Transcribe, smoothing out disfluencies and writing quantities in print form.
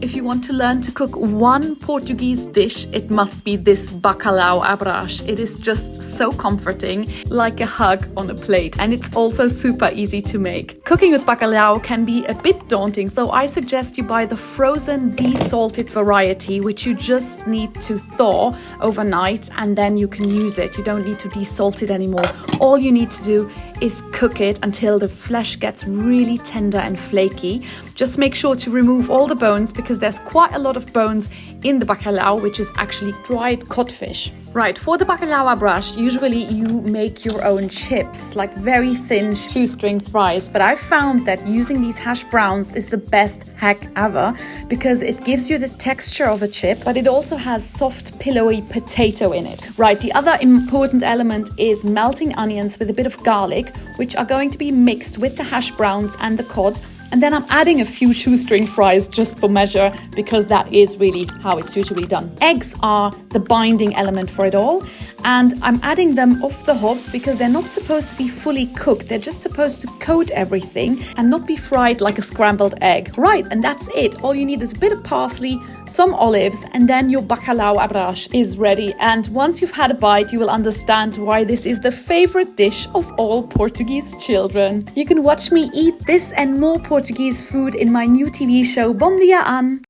if you want to learn to cook one Portuguese dish, it must be this bacalhau à. It is just so comforting, like a hug on a plate, and it's also super easy to make. Cooking with bacalhau can be a bit daunting, though I suggest you buy the frozen desalted variety, which you just need to thaw overnight and then you can use it. You don't need to desalt it anymore. All you need to do is cook it until the flesh gets really tender and flaky. Just make sure to remove all the bones because there's quite a lot of bones in the bacalhau, which is actually dried codfish. Right, for the bacalhau à, usually you make your own chips, like very thin shoestring fries. But I found that using these hash browns is the best hack ever because it gives you the texture of a chip, but it also has soft, pillowy potato in it. Right, the other important element is melting onions with a bit of garlic, which are going to be mixed with the hash browns and the cod. And then I'm adding a few shoestring fries just for measure because that is really how it's usually done. Eggs are the binding element for it all. And I'm adding them off the hob because they're not supposed to be fully cooked. They're just supposed to coat everything and not be fried like a scrambled egg. Right, and that's it. All you need is a bit of parsley, some olives, and then your bacalhau à is ready. And once you've had a bite, you will understand why this is the favorite dish of all Portuguese children. You can watch me eat this and more Portuguese food in my new TV show Bom Dia Anne.